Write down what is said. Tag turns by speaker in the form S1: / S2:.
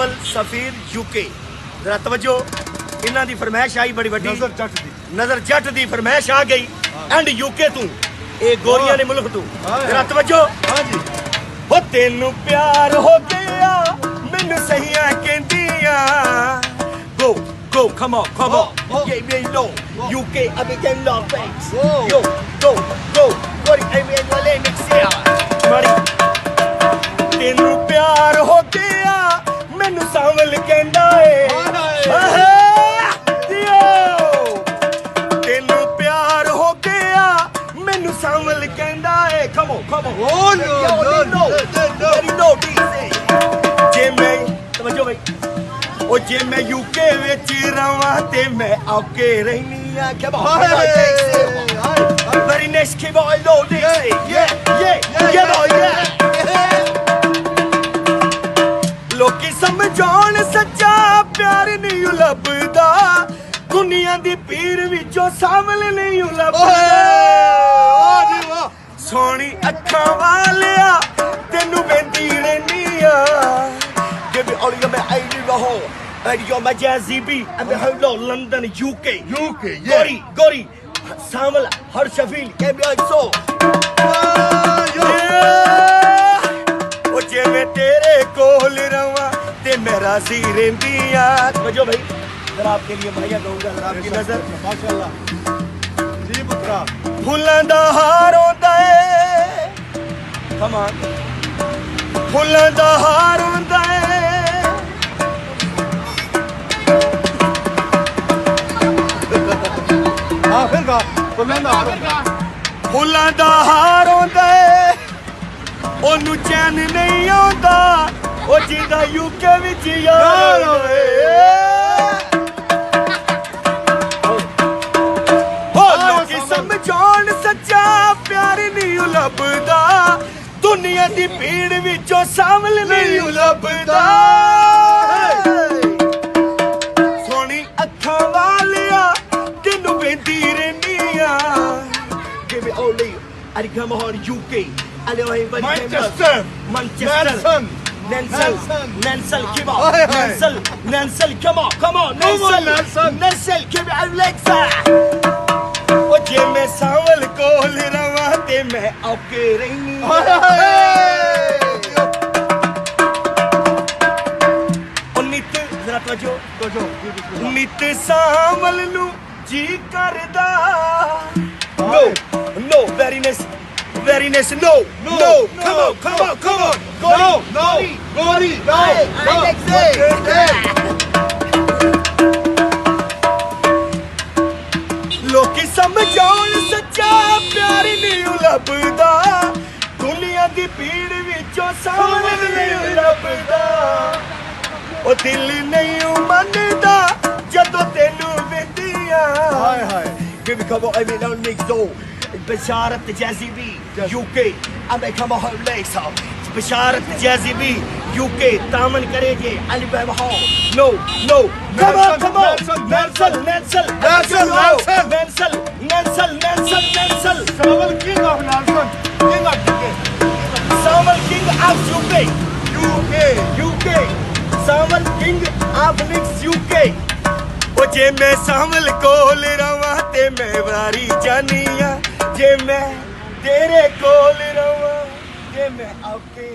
S1: सफीर UK जरा तवज्जो इन्हां दी फरमाइश आई बड़ी वड्डी नजर जट दी फरमाइश आ गई एंड यूके तू ए गोरियां ने मुल्क तू जरा तवज्जो हां जी हो तेनू प्यार हो गया मैनू सहियां कहंदियां go go come on yeah yeah no UK I became love thanks yo go what I mean वाले मिक्स मारी तेनू प्यार हो गया मैनू सावल कहंदा ए तेनू प्यार हो गया मैनू सावल कहंदा ए come on oh no जे मैं समझो भाई ओ जे मैं यूके विच रवां ते मैं आके रहनी आ के very nice keep on low yeah लोकी समझाउण सच्चा प्यार नहीं लभदा दुनिया दी पीर विचों सावल नहीं लभदा सोहणी अखां वालिया तेनू वेंदी रहनी आ give me all of my ID raho and you're my jazzy B and the whole of London UK yeah Gori Samal Harshafil give me so ओ जे मैं तेरे कोल रवां ते मैं राजी रहंदियां समझो भाई जरा आपके लिए भैया कहूंगा जरा आपकी नजर माशाल्लाह जी पुत्रा फुल्लां दा हार होंदा ए come on फुल्लां दा हार होंदा ए हां फिर गा फुल्लां दा हार होंदा ए ओनू चैन नहीं आउंदा ओ जिंदा यूके विच यार होए ओ लोकी समझाउण सच्चा प्यार नहीं लभदा दुनिया दी भीड़ विचों सावल नहीं लभदा सोहणी अखां वालिया तेनू वेंदी रहनी आ give me only I come on UK I know Manchester Nelson come on Nelson come on Nelson give me Alexa ओ जे मैं सावल कोल रवां ते मैं औके रहनी ओ नित जरा तवज्जो नित सावल नू जी करदा no very nice no come on Gori लोकी समझाउण सच्चा प्यार नहीं लभदा दुनिया दी भीड़ विचों सावल नहीं लभदा ओ दिल नहीं मनदा जदों तेनू वेंदियां हाय हाय give me come on I mean on Nick Zo بشارة جازي P UK أبي كم هو ليس بشارة جازي بي UK تامن كريجي Ali بهو no come on Nelson Samal King of Nelson Samal King of UK Samal King of Knicks UK ओ जे मैं सावल कोल रवां ते मैं वारी जानिया जे मैं तेरे कोल रवां जे मैं आपके